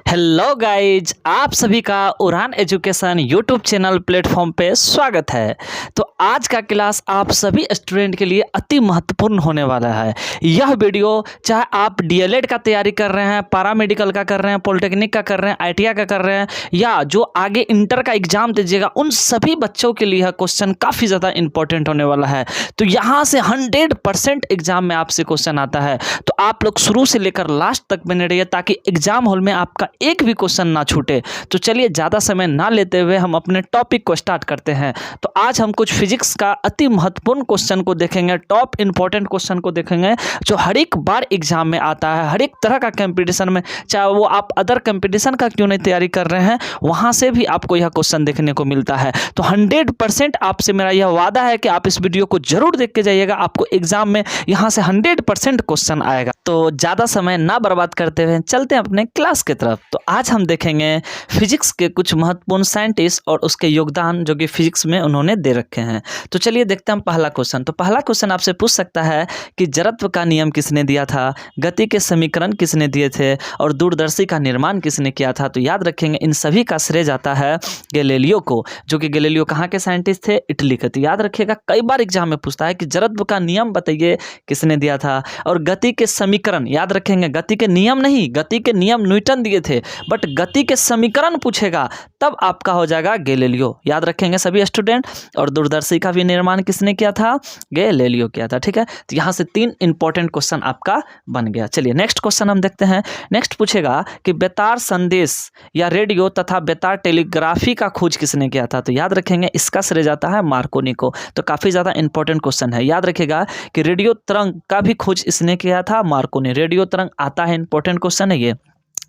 Hello guys, आप सभी का उड़ान एजुकेशन यूट्यूब चैनल प्लेटफॉर्म पे स्वागत है। तो आज का क्लास आप सभी स्टूडेंट के लिए अति महत्वपूर्ण होने वाला है। यह वीडियो चाहे आप डीएलएड का तैयारी कर रहे हैं, पैरामेडिकल का कर रहे हैं, पॉलिटेक्निक का कर रहे हैं, आईटीआई का कर रहे हैं, या जो आगे इंटर का एग्जाम दीजिएगा, उन सभी बच्चों के लिए यह क्वेश्चन काफ़ी ज़्यादा इंपॉर्टेंट होने वाला है। तो यहाँ से 100% एग्जाम में आपसे क्वेश्चन आता है। तो आप लोग शुरू से लेकर लास्ट तक बने रहिए ताकि एग्जाम हॉल में आपका एक भी क्वेश्चन ना छूटे। तो चलिए ज़्यादा समय ना लेते हुए हम अपने टॉपिक को स्टार्ट करते हैं। तो आज हम कुछ फिजिक्स का अति महत्वपूर्ण क्वेश्चन को देखेंगे, टॉप इंपॉर्टेंट क्वेश्चन को देखेंगे जो हर एक बार एग्जाम में आता है, हर एक तरह का कंपटीशन में, चाहे वो आप अदर कंपटीशन का क्यों नहीं तैयारी कर रहे हैं, वहाँ से भी आपको यह क्वेश्चन देखने को मिलता है। तो 100% आपसे मेरा यह वादा है कि आप इस वीडियो को जरूर देख के जाइएगा, आपको एग्जाम में यहाँ से 100% क्वेश्चन आएगा। तो ज़्यादा समय ना बर्बाद करते हुए चलते हैं अपने क्लास की तरफ। तो आज हम देखेंगे फिजिक्स के कुछ महत्वपूर्ण साइंटिस्ट और उसके योगदान जो कि फिजिक्स में उन्होंने दे रखे हैं। तो चलिए देखते हैं पहला क्वेश्चन। तो पहला क्वेश्चन आपसे पूछ सकता है कि जड़त्व का नियम किसने दिया था, गति के समीकरण किसने दिए थे और दूरदर्शी का निर्माण किसने किया था। तो याद रखेंगे इन सभी का श्रेय जाता है गैलीलियो को, जो कि गैलीलियो कहाँ के साइंटिस्ट थे, इटली के। तो याद रखिएगा कई बार एग्जाम में पूछता है कि जड़त्व का नियम बताइए किसने दिया था, और गति के समीकरण याद रखेंगे, गति के नियम नहीं, गति के नियम न्यूटन दिए थे, बट गति के समीकरण पूछेगा तब आपका हो जाएगा गैलीलियो। याद रखेंगे सभी स्टूडेंट। और दूरदर्शी का भी निर्माण किसने किया था, गैलीलियो किया था। ठीक है, तो यहाँ से 3 इंपॉर्टेंट क्वेश्चन आपका बन गया। चलिए नेक्स्ट क्वेश्चन हम देखते हैं। नेक्स्ट पूछेगा कि बेतार संदेश या रेडियो तथा बेतार टेलीग्राफी का खोज किसने किया था। तो याद रखेंगे इसका श्रेय जाता है मार्कोनी को। तो काफी ज्यादा इंपॉर्टेंट क्वेश्चन है। याद रखिएगा कि रेडियो तरंग का भी खोज इसने किया था मार्कोनी। रेडियो तरंग आता है, इंपॉर्टेंट क्वेश्चन है ये।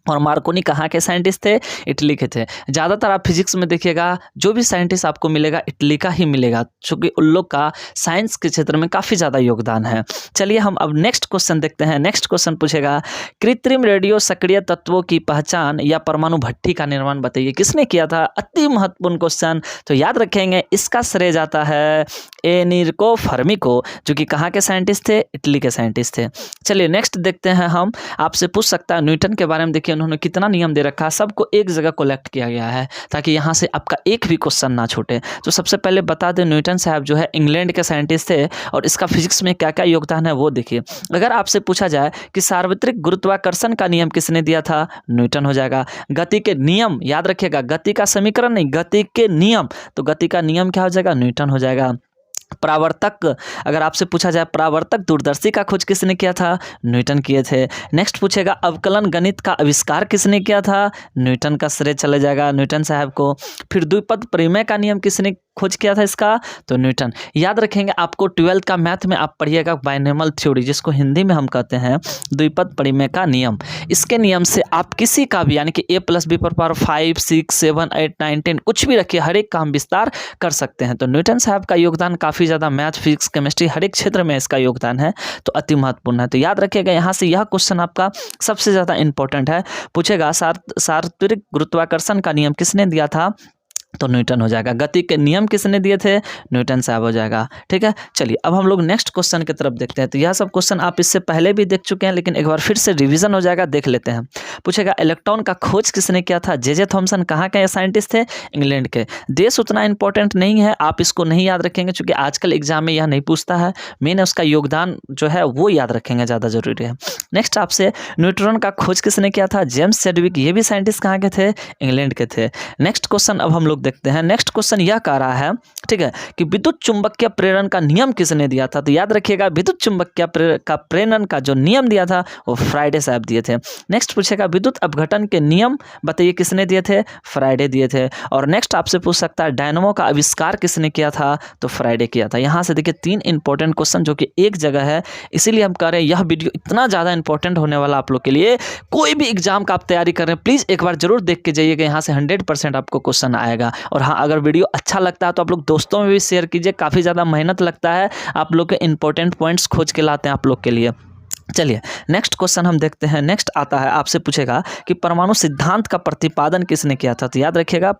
और मार्कोनी कहाँ के साइंटिस्ट थे, इटली के थे। ज़्यादातर आप फिजिक्स में देखिएगा जो भी साइंटिस्ट आपको मिलेगा इटली का ही मिलेगा, क्योंकि उन लोग का साइंस के क्षेत्र में काफ़ी ज़्यादा योगदान है। चलिए हम अब नेक्स्ट क्वेश्चन देखते हैं। नेक्स्ट क्वेश्चन पूछेगा कृत्रिम रेडियो सक्रिय तत्वों की पहचान या परमाणु भट्ठी का निर्माण बताइए किसने किया था। अति महत्वपूर्ण क्वेश्चन। तो याद रखेंगे इसका श्रेय जाता है एनरिको फर्मी को, जो कि कहाँ के साइंटिस्ट थे, इटली के साइंटिस्ट थे। चलिए नेक्स्ट देखते हैं हम। आपसे पूछ सकता है न्यूटन के बारे में। देखिए उन्होंने कितना नियम दे रखा है, सबको एक जगह कलेक्ट किया गया है ताकि यहाँ से आपका एक भी क्वेश्चन ना छूटे। तो सबसे पहले बता दें न्यूटन साहब जो है इंग्लैंड के साइंटिस्ट थे, और इसका फिजिक्स में क्या क्या योगदान है वो देखिए। अगर आपसे पूछा जाए कि सार्वत्रिक गुरुत्वाकर्षण का नियम किसने दिया था, न्यूटन हो जाएगा। गति के नियम याद रखिएगा, गति का समीकरण नहीं, गति के नियम, तो गति का नियम क्या हो जाएगा, न्यूटन हो जाएगा। परावर्तक, अगर आपसे पूछा जाए परावर्तक दूरदर्शी का खोज किसने किया था, न्यूटन किए थे। नेक्स्ट पूछेगा अवकलन गणित का आविष्कार किसने किया था, न्यूटन का श्रेय चला जाएगा न्यूटन साहब को। फिर द्विपद परिमेय का नियम किसने खोज किया था इसका, तो न्यूटन। याद रखेंगे आपको 12th का मैथ में आप पढ़िएगा बाइनोमियल थ्योरी, जिसको हिंदी में हम कहते हैं द्विपद परिमेय का नियम। इसके नियम से आप किसी का भी यानी कि a+b⁴ 5 6 7 8 9 10 कुछ भी रखिए, हर एक का हम विस्तार कर सकते हैं। तो न्यूटन साहब का योगदान काफ़ी ज़्यादा मैथ फिजिक्स केमिस्ट्री हर एक क्षेत्र में इसका योगदान है, तो अति महत्वपूर्ण है। तो याद रखिएगा यहाँ से यह क्वेश्चन आपका सबसे ज़्यादा इंपॉर्टेंट है। पूछेगा सार्वत्रिक गुरुत्वाकर्षण का नियम किसने दिया था, तो न्यूटन हो जाएगा। गति के नियम किसने दिए थे, न्यूटन साहब हो जाएगा। ठीक है, चलिए अब हम लोग नेक्स्ट क्वेश्चन की तरफ देखते हैं। तो यह सब क्वेश्चन आप इससे पहले भी देख चुके हैं, लेकिन एक बार फिर से रिवीजन हो जाएगा, देख लेते हैं। पूछेगा इलेक्ट्रॉन का खोज किसने किया था, जे थॉमसन कहाँ के साइंटिस्ट थे, इंग्लैंड के। देश उतना इंपॉर्टेंट नहीं है, आप इसको नहीं याद रखेंगे क्योंकि आजकल एग्जाम में यह नहीं पूछता है। मेन उसका योगदान जो है वो याद रखेंगे, ज़्यादा जरूरी है। नेक्स्ट आपसे न्यूट्रॉन का खोज किसने किया था, जेम्स चैडविक। ये भी साइंटिस्ट कहाँ के थे, इंग्लैंड के थे। नेक्स्ट क्वेश्चन अब हम लोग देखते हैं। नेक्स्ट क्वेश्चन यह कह रहा है, ठीक है, कि विद्युत चुंबकीय प्रेरण का नियम किसने दिया था। तो याद रखिएगा विद्युत चुंबकीय का प्रेरण का जो नियम दिया था वो फ्राइडे साहब दिए थे। नेक्स्ट पूछेगा विद्युत अपघटन के नियम बताइए किसने दिए थे, फ्राइडे दिए थे। और नेक्स्ट आपसे पूछ सकता है डायनामो का आविष्कार किसने किया था, तो फ्राइडे किया था। यहाँ से देखिए 3 इंपॉर्टेंट क्वेश्चन जो कि एक जगह है, इसीलिए हम कह रहे हैं यह वीडियो इतना ज़्यादा इंपॉर्टेंट होने वाला आप लोग के लिए। कोई भी एग्जाम का आप तैयारी कर रहे हैं प्लीज़ एक बार जरूर देख के जाइएगा, यहाँ से 100% आपको क्वेश्चन आएगा। और हाँ, अगर वीडियो अच्छा लगता है तो आप लोग दोस्तों में भी शेयर कीजिए, काफ़ी ज़्यादा मेहनत लगता है, आप लोग के इंपॉर्टेंट पॉइंट्स खोज के लाते हैं आप लोग के लिए। चलिए नेक्स्ट क्वेश्चन हम देखते हैं। नेक्स्ट आता है, आपसे पूछेगा कि परमाणु सिद्धांत का प्रतिपादन किसने किया था। तो याद रखिएगा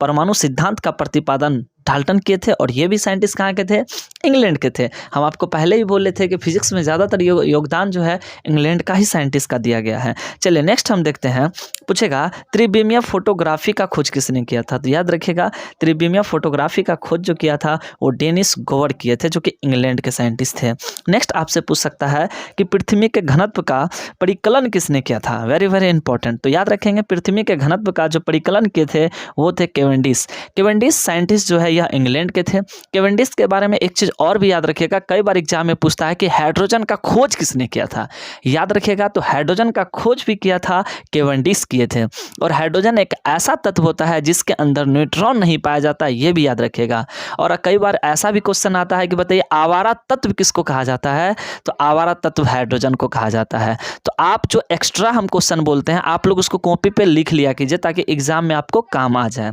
परमाणु सिद्धांत का प्रतिपादन डाल्टन किए थे, और ये भी साइंटिस्ट कहाँ के थे? इंग्लैंड के थे। हम आपको पहले ही बोले थे कि फिजिक्स में ज़्यादातर योगदान जो है इंग्लैंड का ही साइंटिस्ट का दिया गया है। चलिए नेक्स्ट हम देखते हैं, पूछेगा त्रिविमीय फोटोग्राफी का खोज किसने किया था? तो याद रखिएगा, त्रिविमीय फोटोग्राफी का खोज जो किया था वो डेनिस गोवर किए थे, जो कि इंग्लैंड के साइंटिस्ट थे। नेक्स्ट आपसे पूछ सकता है कि पृथ्वी के घनत्व का परिकलन किसने किया था? Very very important. तो याद रखेंगे, पृथ्वी के घनत्व का जो परिकलन किए थे वो थे केवेंडिश। केवेंडिश साइंटिस्ट जो है यह इंग्लैंड के थे। केवेंडिश के बारे में एक चीज और भी याद रखिएगा, कई बार एग्जाम में पूछता है कि हाइड्रोजन का खोज किसने किया था? याद रखिएगा, तो हाइड्रोजन का खोज भी किया था केवेंडिश किए थे। और हाइड्रोजन एक ऐसा तत्व होता है जिसके अंदर न्यूट्रॉन नहीं पाया जाता, ये भी याद रखिएगा। और कई बार ऐसा भी क्वेश्चन आता है कि बताइए आवारा तत्व किसको कहा जाता है? तो आवारा तत्व हाइड्रोजन को कहा जाता है। तो आप जो एक्स्ट्रा हम क्वेश्चन बोलते हैं आप लोग उसको कॉपी पे लिख लिया कीजिए ताकि एग्जाम में आपको काम आ जाए।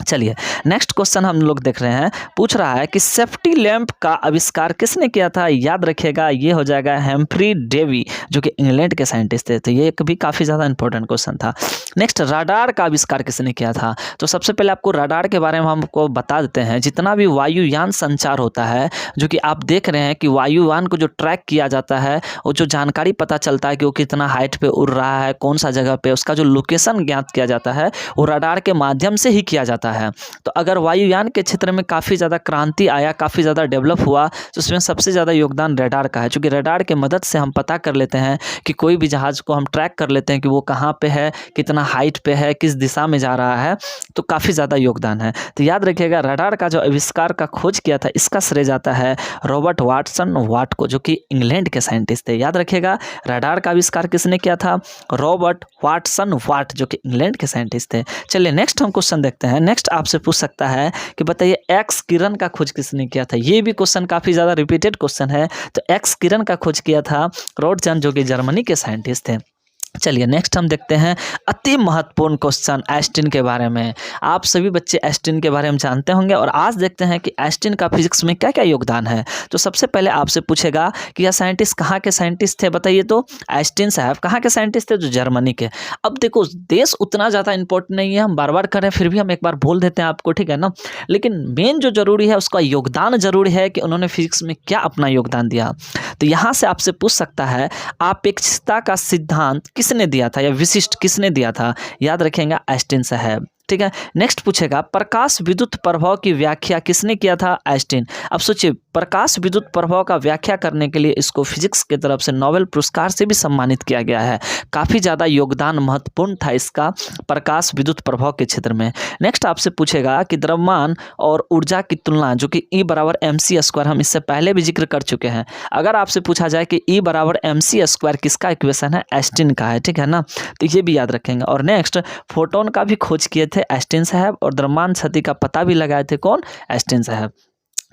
चलिए नेक्स्ट क्वेश्चन हम लोग देख रहे हैं, पूछ रहा है कि सेफ्टी लैंप का आविष्कार किसने किया था? याद रखिएगा, ये हो जाएगा हेम्फ्री डेवी, जो कि इंग्लैंड के साइंटिस्ट थे। तो ये भी काफ़ी ज़्यादा इंपॉर्टेंट क्वेश्चन था। नेक्स्ट, राडार का आविष्कार किसने किया था? तो सबसे पहले आपको राडार के बारे में हमको बता देते हैं। जितना भी वायुयान संचार होता है, जो कि आप देख रहे हैं कि वायुयान को जो ट्रैक किया जाता है, वो जो जानकारी पता चलता है कि वो कितना हाइट पे उड़ रहा है, कौन सा जगह पे, उसका जो लोकेशन ज्ञात किया जाता है वो राडार के माध्यम से ही किया जाता है। तो अगर वायुयान के क्षेत्र में काफ़ी ज़्यादा क्रांति आया, काफ़ी ज़्यादा डेवलप हुआ, तो उसमें सबसे ज़्यादा योगदान रडार का है। क्योंकि रडार के मदद से हम पता कर लेते हैं कि कोई भी जहाज़ को हम ट्रैक कर लेते हैं कि वो कहाँ पे है, कितना हाइट पे है, किस दिशा में जा रहा है। तो काफ़ी ज़्यादा योगदान है। तो याद रखिएगा, रडार का जो आविष्कार का खोज किया था इसका श्रेय जाता है रॉबर्ट वाटसन वाट को, जो कि इंग्लैंड के साइंटिस्ट थे। याद रखिएगा, रडार का आविष्कार किसने किया था? रॉबर्ट वाटसन वाट, जो कि इंग्लैंड के साइंटिस्ट थे। चलिए नेक्स्ट हम क्वेश्चन देखते हैं। नेक्स्ट आपसे पूछ सकता है कि बताइए एक्स किरण का खोज किसने किया था? ये भी क्वेश्चन काफी ज्यादा रिपीटेड क्वेश्चन है। तो एक्स किरण का खोज किया था रोटशन, जो कि जर्मनी के साइंटिस्ट थे। चलिए नेक्स्ट हम देखते हैं अति महत्वपूर्ण क्वेश्चन आइंस्टीन के बारे में। आप सभी बच्चे आइंस्टीन के बारे में जानते होंगे और आज देखते हैं कि आइंस्टीन का फिजिक्स में क्या क्या योगदान है। तो सबसे पहले आपसे पूछेगा कि यह साइंटिस्ट कहाँ के साइंटिस्ट थे? बताइए। तो आइंस्टीन साहब कहाँ के साइंटिस्ट थे? जो जर्मनी के। अब देखो, देश उतना ज़्यादा इंपॉर्टेंट नहीं है, हम बार बार करें फिर भी हम एक बार बोल देते हैं आपको, ठीक है ना। लेकिन मेन जो जरूरी है उसका योगदान जरूरी है कि उन्होंने फिजिक्स में क्या अपना योगदान दिया। तो यहाँ से आपसे पूछ सकता है अपेक्षिकता का सिद्धांत किसने दिया था या विशिष्ट किसने दिया था? याद रखेंगे आइंस्टीन साहब, ठीक है। नेक्स्ट पूछेगा प्रकाश विद्युत प्रभाव की व्याख्या किसने किया था? आइंस्टीन। अब सोचिए, प्रकाश विद्युत प्रभाव का व्याख्या करने के लिए इसको फिजिक्स की तरफ से नोबेल पुरस्कार से भी सम्मानित किया गया है। काफ़ी ज़्यादा योगदान महत्वपूर्ण था इसका प्रकाश विद्युत प्रभाव के क्षेत्र में। नेक्स्ट आपसे पूछेगा कि द्रव्यमान और ऊर्जा की तुलना, जो कि E = mc², हम इससे पहले भी जिक्र कर चुके हैं। अगर आपसे पूछा जाए कि E = mc² किसका इक्वेशन है? आइंस्टीन का है, ठीक है ना। तो ये भी याद रखेंगे। और नेक्स्ट, फोटोन का भी खोज किए थे आइंस्टीन साहब और द्रव्यमान क्षति का पता भी लगाए थे कौन? आइंस्टीन साहब।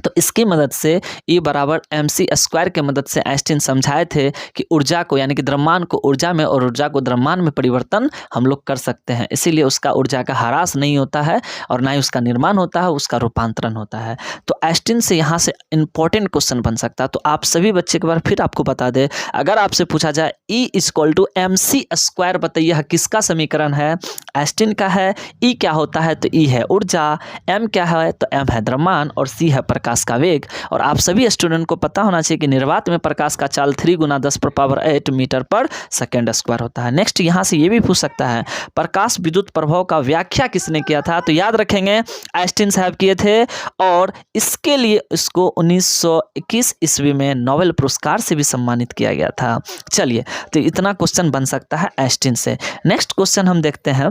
तो इसकी मदद से E = mc² के मदद से आइंस्टीन समझाए थे कि ऊर्जा को, यानी कि द्रव्यमान को ऊर्जा में और ऊर्जा को द्रव्यमान में परिवर्तन हम लोग कर सकते हैं। इसीलिए उसका ऊर्जा का ह्रास नहीं होता है और ना ही उसका निर्माण होता है, उसका रूपांतरण होता है। तो आइंस्टीन से यहाँ से इंपॉर्टेंट क्वेश्चन बन सकता है। तो आप सभी बच्चे एक बार फिर आपको बता दें, अगर आपसे पूछा जाए E = mc², बताइए किसका समीकरण है? आइंस्टीन का है। E क्या होता है? तो E है ऊर्जा, M क्या है? तो M है द्रव्यमान और C है प्रकाश का वेग। और आप सभी स्टूडेंट को पता होना चाहिए कि निर्वात में प्रकाश का चाल 3 × 10⁸ मीटर/सेकंड² होता है। नेक्स्ट यहाँ से ये भी पूछ सकता है प्रकाश विद्युत प्रभाव का व्याख्या किसने किया था? तो याद रखेंगे आइंस्टीन साहब किए थे और इसके लिए इसको 1921 ईस्वी में नोबेल पुरस्कार से भी सम्मानित किया गया था। चलिए, तो इतना क्वेश्चन बन सकता है आइंस्टीन से। नेक्स्ट क्वेश्चन हम देखते हैं,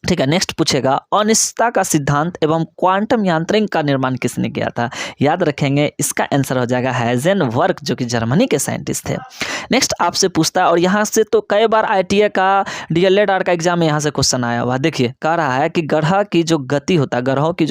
ठीक है। नेक्स्ट पूछेगा अनिश्चितता का सिद्धांत एवं क्वांटम यांत्रिक का निर्माण किसने किया था? याद रखेंगे इसका आंसर हो जाएगा हाइजेनबर्ग, जो कि जर्मनी के साइंटिस्ट थे। नेक्स्ट आपसे पूछता है, और यहाँ से तो कई बार ITA का DLED का एग्जाम में यहाँ से क्वेश्चन आया हुआ। देखिए, कह रहा है कि ग्रहों की जो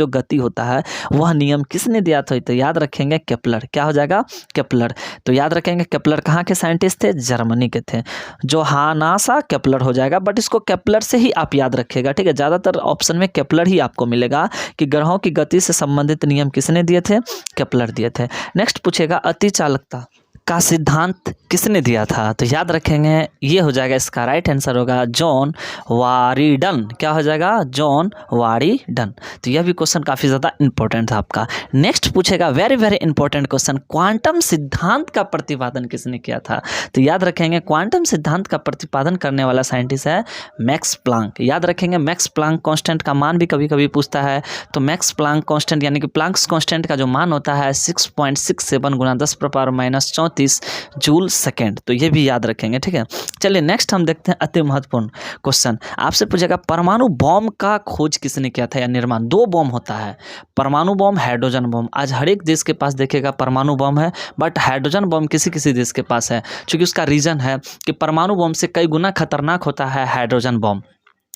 गति होता है वह नियम किसने दिया था? तो याद रखेंगे केपलर। क्या हो जाएगा? केपलर। तो याद रखेंगे केपलर कहाँ के साइंटिस्ट थे? जर्मनी के थे। जो हानासा केपलर हो जाएगा, बट इसको केपलर से ही आप याद रखिएगा, ठीक है। ज्यादातर ऑप्शन में केपलर ही आपको मिलेगा कि ग्रहों की गति से संबंधित नियम किसने दिए थे? केपलर दिए थे। नेक्स्ट पूछेगा अतिचालकता का सिद्धांत किसने दिया था? तो याद रखेंगे ये हो जाएगा, इसका राइट आंसर होगा जॉन वारीडन। क्या हो जाएगा? जॉन वारीडन। तो यह भी क्वेश्चन काफ़ी ज़्यादा इंपॉर्टेंट था आपका। नेक्स्ट पूछेगा very very important question, quantum सिद्धांत का प्रतिपादन किसने किया था? तो याद रखेंगे क्वांटम सिद्धांत का प्रतिपादन करने वाला साइंटिस्ट है मैक्स प्लांक। याद रखेंगे मैक्स प्लांक कांस्टेंट का मान भी कभी कभी पूछता है, तो मैक्स प्लांक कांस्टेंट यानी कि प्लांक्स कांस्टेंट का जो मान होता है 6.67 गुना 10⁻⁻34 जूल सेकेंड। तो ये भी याद रखेंगे, ठीक है। चलिए नेक्स्ट हम देखते हैं अति महत्वपूर्ण क्वेश्चन, आपसे पूछेगा परमाणु बॉम्ब का खोज किसने किया था या निर्माण? दो बॉम्ब होता है, परमाणु बॉम्ब, हाइड्रोजन बॉम्ब। आज हर एक देश के पास देखिएगा परमाणु बॉम्ब है, बट हाइड्रोजन बॉम्ब किसी किसी देश के पास है, क्योंकि उसका रीजन है कि परमाणु बॉम्ब से कई गुना खतरनाक होता है हाइड्रोजन बॉम्ब।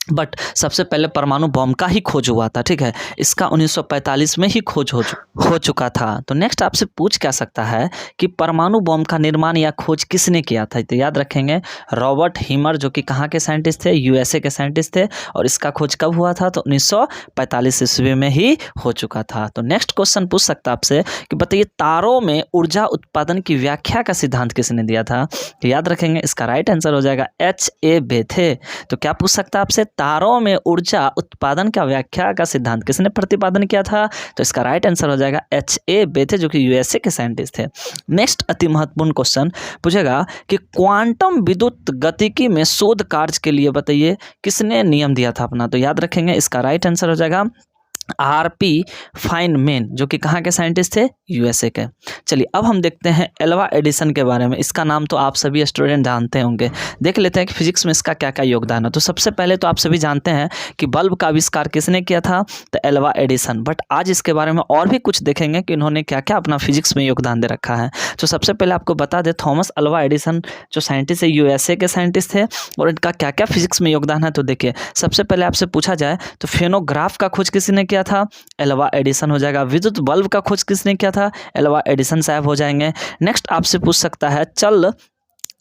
बट सबसे पहले परमाणु बॉम्ब का ही खोज हुआ था, ठीक है। इसका 1945 में ही खोज हो चुका था। तो नेक्स्ट आपसे पूछ क्या सकता है कि परमाणु बॉम्ब का निर्माण या खोज किसने किया था? तो याद रखेंगे रॉबर्ट हीमर, जो कि कहाँ के साइंटिस्ट थे? यूएसए के साइंटिस्ट थे। और इसका खोज कब हुआ था? तो 1945 ईस्वी में ही हो चुका था। तो नेक्स्ट क्वेश्चन पूछ सकता है आपसे कि बताइए तारों में ऊर्जा उत्पादन की व्याख्या का सिद्धांत किसने दिया था? तो याद रखेंगे इसका राइट आंसर हो जाएगा H.A. बेथे। तो क्या पूछ सकता है आपसे तारों में ऊर्जा उत्पादन का व्याख्या का सिद्धांत किसने प्रतिपादन किया था? तो इसका राइट आंसर हो जाएगा H.A. बेथे, जो कि यूएसए के साइंटिस्ट थे। नेक्स्ट अति महत्वपूर्ण क्वेश्चन पूछेगा कि क्वांटम विद्युत गतिकी में शोध कार्य के लिए बताइए किसने नियम दिया था अपना? तो याद रखेंगे इसका राइट आंसर हो जाएगा R.P. फाइनमैन, जो कि कहाँ के साइंटिस्ट थे? यूएसए के। चलिए अब हम देखते हैं एल्वा एडिसन के बारे में। इसका नाम तो आप सभी स्टूडेंट जानते होंगे। देख लेते हैं कि फिजिक्स में इसका क्या क्या योगदान है। तो सबसे पहले तो आप सभी जानते हैं कि बल्ब का आविष्कार किसने किया था? तो एल्वा एडिसन। बट आज इसके बारे में और भी कुछ देखेंगे कि इन्होंने क्या क्या अपना फिजिक्स में योगदान दे रखा है। तो सबसे पहले आपको बता दें थॉमस एल्वा एडिसन जो साइंटिस्ट है यूएसए के साइंटिस्ट थे, और इनका क्या क्या फिजिक्स में योगदान है। तो देखिए सबसे पहले आपसे पूछा जाए तो फेनोग्राफ का खोज किसने किया था? एल्वा एडिसन हो जाएगा। विद्युत बल्ब का खोज किसने किया था? एल्वा एडिसन साहब हो जाएंगे। नेक्स्ट आपसे पूछ सकता है चल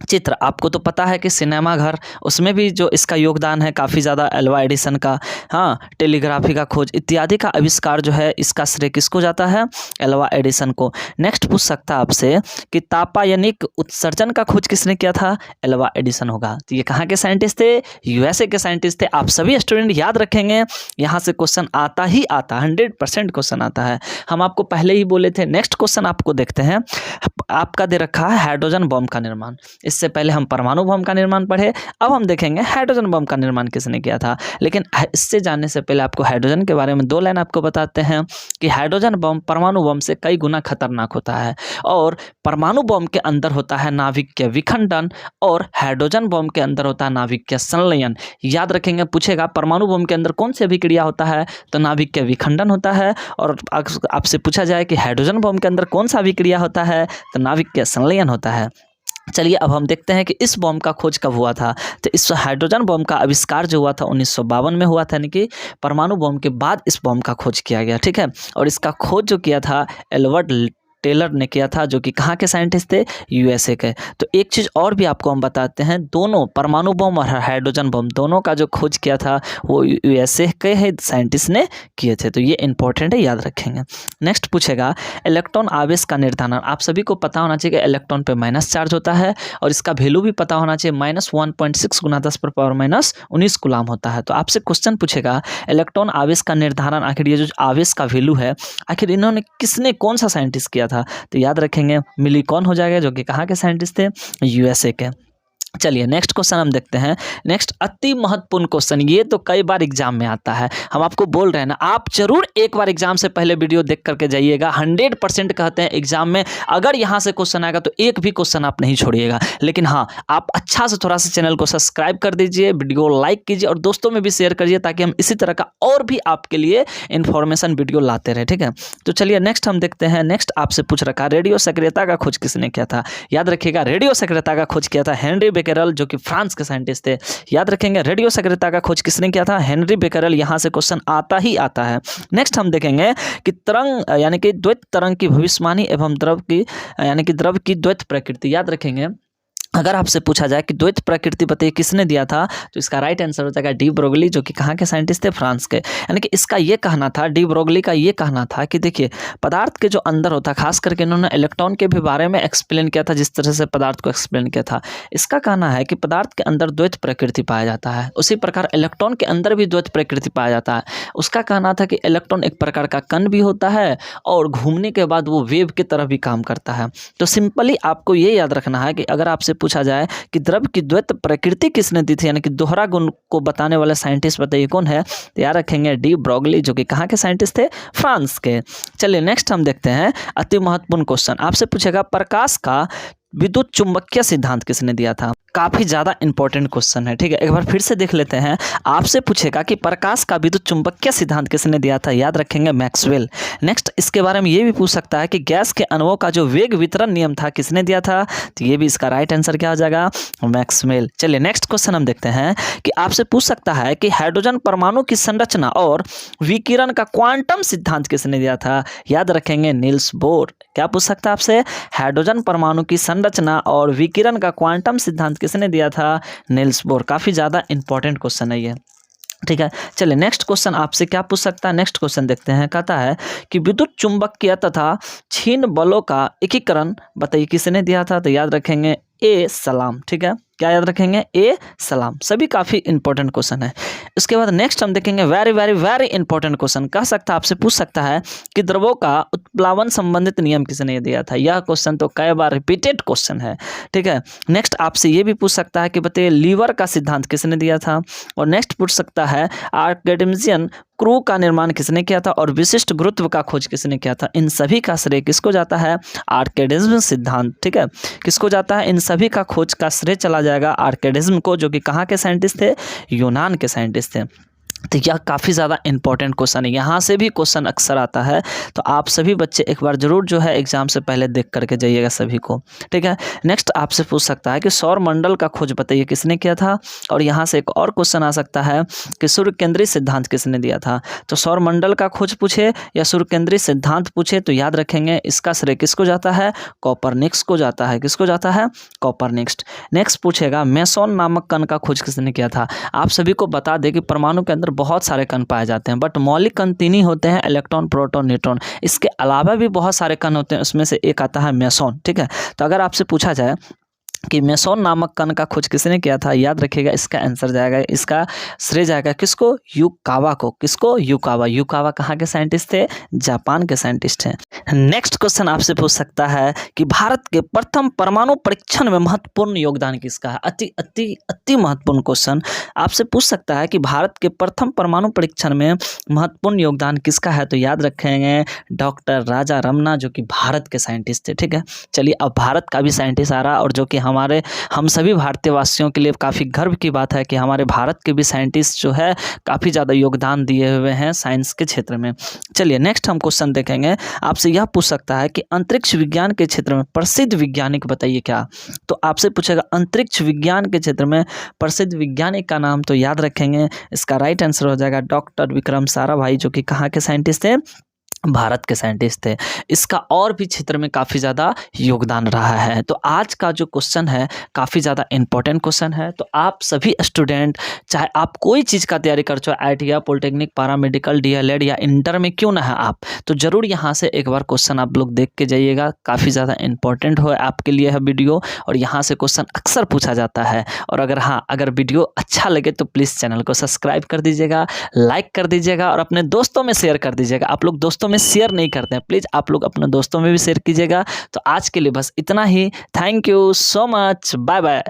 चित्र, आपको तो पता है कि सिनेमा घर, उसमें भी जो इसका योगदान है काफ़ी ज़्यादा एल्वा एडिसन का। हाँ, टेलीग्राफी का खोज इत्यादि का आविष्कार जो है इसका श्रेय किसको जाता है? एल्वा एडिसन को। नेक्स्ट पूछ सकता है आपसे कि तापायनिक उत्सर्जन का खोज किसने किया था? एल्वा एडिसन होगा। तो ये कहाँ के साइंटिस्ट थे? यूएसए के साइंटिस्ट थे। आप सभी स्टूडेंट याद रखेंगे, यहाँ से क्वेश्चन आता ही आता, 100% क्वेश्चन आता है। हम आपको पहले ही बोले थे। नेक्स्ट क्वेश्चन आपको देखते हैं, आपका दे रखा है हाइड्रोजन बम का निर्माण। इससे पहले हम परमाणु बम का निर्माण पढ़े, अब हम देखेंगे हाइड्रोजन बम का निर्माण किसने किया था। लेकिन इससे जानने से पहले आपको हाइड्रोजन के बारे में 2 लाइन आपको बताते हैं कि हाइड्रोजन बम परमाणु बम से कई गुना खतरनाक होता है। और परमाणु बम के अंदर होता है नाभिकीय विखंडन, और हाइड्रोजन बम के अंदर होता है नाभिकीय संलयन। याद रखेंगे, पूछेगा परमाणु बम के अंदर कौन सी अभिक्रिया होता है? तो नाभिकीय विखंडन होता है। और आपसे पूछा जाए कि हाइड्रोजन बम के अंदर कौन सा अभिक्रिया होता है? तो नाभिकीय संलयन होता है। चलिए अब हम देखते हैं कि इस बम का खोज कब हुआ था। तो इस हाइड्रोजन बम का आविष्कार जो हुआ था 1952 में हुआ था, यानी कि परमाणु बम के बाद इस बम का खोज किया गया, ठीक है। और इसका खोज जो किया था एल्बर्ट टेलर ने किया था, जो कि कहाँ के साइंटिस्ट थे? यूएसए के। तो एक चीज़ और भी आपको हम बताते हैं, दोनों परमाणु बम और हाइड्रोजन बम दोनों का जो खोज किया था वो यूएसए के साइंटिस्ट ने किए थे। तो ये इंपॉर्टेंट है, याद रखेंगे। नेक्स्ट पूछेगा इलेक्ट्रॉन आवेश का निर्धारण। आप सभी को पता होना चाहिए कि इलेक्ट्रॉन पे माइनस चार्ज होता है, और इसका वैल्यू भी पता होना चाहिए, -1.6 गुना 10⁻⁻19 कूलाम होता है। तो आपसे क्वेश्चन पूछेगा इलेक्ट्रॉन आवेश का निर्धारण, आखिर ये जो आवेश का वैल्यू है आखिर इन्होंने किसने, कौन सा साइंटिस्ट किया था? तो याद रखेंगे मिलीकॉन हो जाएगा, जो कि कहाँ के साइंटिस्ट थे? यूएसए के। चलिए नेक्स्ट क्वेश्चन हम देखते हैं। नेक्स्ट अति महत्वपूर्ण क्वेश्चन, ये तो कई बार एग्जाम में आता है, हम आपको बोल रहे हैं ना, आप जरूर एक बार एग्जाम से पहले वीडियो देख करके जाइएगा। 100% कहते हैं एग्जाम में अगर यहाँ से क्वेश्चन आएगा तो एक भी क्वेश्चन आप नहीं छोड़िएगा। लेकिन हाँ, आप अच्छा से थोड़ा सा चैनल को सब्सक्राइब कर दीजिए, वीडियो लाइक कीजिए और दोस्तों में भी शेयर करिए, ताकि हम इसी तरह का और भी आपके लिए इन्फॉर्मेशन वीडियो लाते रहे, ठीक है। तो चलिए नेक्स्ट हम देखते हैं। नेक्स्ट आपसे पूछ रखा रेडियो सक्रियता का खोज किसने किया था? याद रखिएगा रेडियो सक्रियता का खोज किया था हेनरी बेकेरेल, जो कि फ्रांस के साइंटिस्ट थे। याद रखेंगे रेडियो सक्रियता का खोज किसने किया था? हेनरी बेकेरेल। यहां से क्वेश्चन आता ही आता है। नेक्स्ट हम देखेंगे कि तरंग यानी कि द्वैत तरंग की भविष्यवाणी एवं द्रव की यानी कि द्रव की द्वैत प्रकृति। याद रखेंगे अगर आपसे पूछा जाए कि द्वैत प्रकृति बताइए किसने दिया था, तो इसका राइट आंसर हो जाएगा डी ब्रोगली, जो कि कहाँ के साइंटिस्ट थे, फ्रांस के। यानी कि इसका ये कहना था, डी ब्रोगली का ये कहना था कि देखिए पदार्थ के जो अंदर होता है, खास करके इन्होंने इलेक्ट्रॉन के भी बारे में एक्सप्लेन किया था, जिस तरह से पदार्थ को एक्सप्लेन किया था। इसका कहना है कि पदार्थ के अंदर द्वैत प्रकृति पाया जाता है, उसी प्रकार इलेक्ट्रॉन के अंदर भी द्वैत प्रकृति पाया जाता है। उसका कहना था कि इलेक्ट्रॉन एक प्रकार का कण भी होता है और घूमने के बाद वो वेव की तरह भी काम करता है। तो सिंपली आपको ये याद रखना है कि अगर आपसे पूछा जाए कि द्रव की द्वैत प्रकृति किसने दी थी, यानी कि दोहरा गुण को बताने वाले साइंटिस्ट बताइए कौन है, तो याद रखेंगे डी ब्रोगली, जो कि कहाँ के साइंटिस्ट थे, फ्रांस के। चलिए नेक्स्ट हम देखते हैं अति महत्वपूर्ण क्वेश्चन। आपसे पूछेगा प्रकाश का विद्युत चुंबकीय सिद्धांत किसने दिया था। काफ़ी ज़्यादा इंपॉर्टेंट क्वेश्चन है, ठीक है। एक बार फिर से देख लेते हैं। आपसे पूछेगा कि प्रकाश का विद्युत चुंबकीय सिद्धांत किसने दिया था, याद रखेंगे मैक्सवेल। नेक्स्ट इसके बारे में ये भी पूछ सकता है कि गैस के अणुओं का जो वेग वितरण नियम था किसने दिया था, तो ये भी इसका राइट आंसर क्या हो जाएगा, मैक्सवेल। चलिए नेक्स्ट क्वेश्चन हम देखते हैं कि आपसे पूछ सकता है कि हाइड्रोजन परमाणु की संरचना और विकिरण का क्वांटम सिद्धांत किसने दिया था, याद रखेंगे नील्स बोर। क्या पूछ सकता है आपसे, हाइड्रोजन परमाणु की संरचना और विकिरण का क्वांटम सिद्धांत किसने दिया था, नील्स बोर। काफ़ी ज़्यादा इंपॉर्टेंट क्वेश्चन है ये, ठीक है। चलिए नेक्स्ट क्वेश्चन आपसे क्या पूछ सकता है, नेक्स्ट क्वेश्चन देखते हैं। कहता है कि विद्युत चुंबकीय तथा क्षीण बलों का एकीकरण बताइए किसने दिया था, तो याद रखेंगे ए सलाम, ठीक है। क्या याद रखेंगे, ए सलाम। सभी काफ़ी इंपॉर्टेंट क्वेश्चन है। इसके बाद नेक्स्ट हम देखेंगे very very very important question. कह सकता है, आपसे पूछ सकता है कि द्रवों का उत्प्लावन संबंधित नियम किसने दिया था। यह क्वेश्चन तो कई बार रिपीटेड क्वेश्चन है, ठीक है। नेक्स्ट आपसे ये भी पूछ सकता है कि बताइए लीवर का सिद्धांत किसने दिया था। और नेक्स्ट पूछ सकता है आर्किमिडीज क्रू का निर्माण किसने किया था और विशिष्ट गुरुत्व का खोज किसने किया था। इन सभी का श्रेय किसको जाता है, आर्किमिडीज सिद्धांत, ठीक है। किसको जाता है, इन सभी का खोज का श्रेय चला जाएगा आर्किमिडीज को, जो कि कहाँ के साइंटिस्ट थे, यूनान के साइंटिस्ट थे। तो यह काफ़ी ज़्यादा इंपॉर्टेंट क्वेश्चन है, यहाँ से भी क्वेश्चन अक्सर आता है। तो आप सभी बच्चे एक बार जरूर जो है एग्जाम से पहले देख करके जाइएगा सभी को, ठीक है। नेक्स्ट आपसे पूछ सकता है कि सौर मंडल का खोज बताइए किसने किया था। और यहाँ से एक और क्वेश्चन आ सकता है कि सूर्य केंद्रीय सिद्धांत किसने दिया था। तो सौर मंडल का खोज पूछे या सूर्य केंद्रीय सिद्धांत पूछे, तो याद रखेंगे इसका श्रेय किसको जाता है, कॉपरनिकस को जाता है। किसको जाता है, कॉपरनिकस। नेक्स्ट पूछेगा मेसोन नामक कण का खोज किसने किया था। आप सभी को बता दें कि परमाणु के अंदर बहुत सारे कण पाए जाते हैं, बट मौलिक कण तीन ही होते हैं, इलेक्ट्रॉन, प्रोटॉन, न्यूट्रॉन। इसके अलावा भी बहुत सारे कण होते हैं, उसमें से एक आता है मेसोन, ठीक है। तो अगर आपसे पूछा जाए कि मेसोन नामक कण का खोज किसने किया था, याद रखिएगा इसका आंसर जाएगा, इसका श्रेय जाएगा किसको, युकावा को। किसको, युकावा। युकावा कहाँ के साइंटिस्ट थे, जापान के साइंटिस्ट हैं। नेक्स्ट क्वेश्चन आपसे पूछ सकता है कि भारत के प्रथम परमाणु परीक्षण में महत्वपूर्ण योगदान किसका है। अति अति अति महत्वपूर्ण क्वेश्चन आपसे पूछ सकता है कि भारत के प्रथम परमाणु परीक्षण में महत्वपूर्ण योगदान किसका है, तो याद रखेंगे डॉक्टर राजा रमन्ना, जो कि भारत के साइंटिस्ट थे, ठीक है। चलिए अब भारत का भी साइंटिस्ट आ रहा, और जो कि हम सभी भारतीय वासियों के लिए काफ़ी गर्व की बात है कि हमारे भारत के भी साइंटिस्ट जो है काफ़ी ज़्यादा योगदान दिए हुए हैं साइंस के क्षेत्र में। चलिए नेक्स्ट हम क्वेश्चन देखेंगे। आपसे यह पूछ सकता है कि अंतरिक्ष विज्ञान के क्षेत्र में प्रसिद्ध वैज्ञानिक बताइए क्या। तो आपसे पूछेगा अंतरिक्ष विज्ञान के क्षेत्र में प्रसिद्ध वैज्ञानिक का नाम, तो याद रखेंगे इसका राइट आंसर हो जाएगा डॉक्टर विक्रम साराभाई, जो कि कहाँ के साइंटिस्ट थे, भारत के साइंटिस्ट थे। इसका और भी क्षेत्र में काफ़ी ज़्यादा योगदान रहा है। तो आज का जो क्वेश्चन है काफ़ी ज़्यादा इंपॉर्टेंट क्वेश्चन है। तो आप सभी स्टूडेंट, चाहे आप कोई चीज़ का तैयारी कर, चाहे IIT, पॉलिटेक्निक, पैरामेडिकल, DLED या इंटर में क्यों ना है आप, तो ज़रूर यहाँ से एक बार क्वेश्चन आप लोग देख के जाइएगा। काफ़ी ज़्यादा इंपॉर्टेंट हो आपके लिए है वीडियो, और यहाँ से क्वेश्चन अक्सर पूछा जाता है। और अगर वीडियो अच्छा लगे तो प्लीज़ चैनल को सब्सक्राइब कर दीजिएगा, लाइक कर दीजिएगा और अपने दोस्तों में शेयर कर दीजिएगा। आप लोग दोस्तों में शेयर नहीं करते हैं, प्लीज़ आप लोग अपने दोस्तों में भी शेयर कीजिएगा। तो आज के लिए बस इतना ही। Thank you so much, bye bye.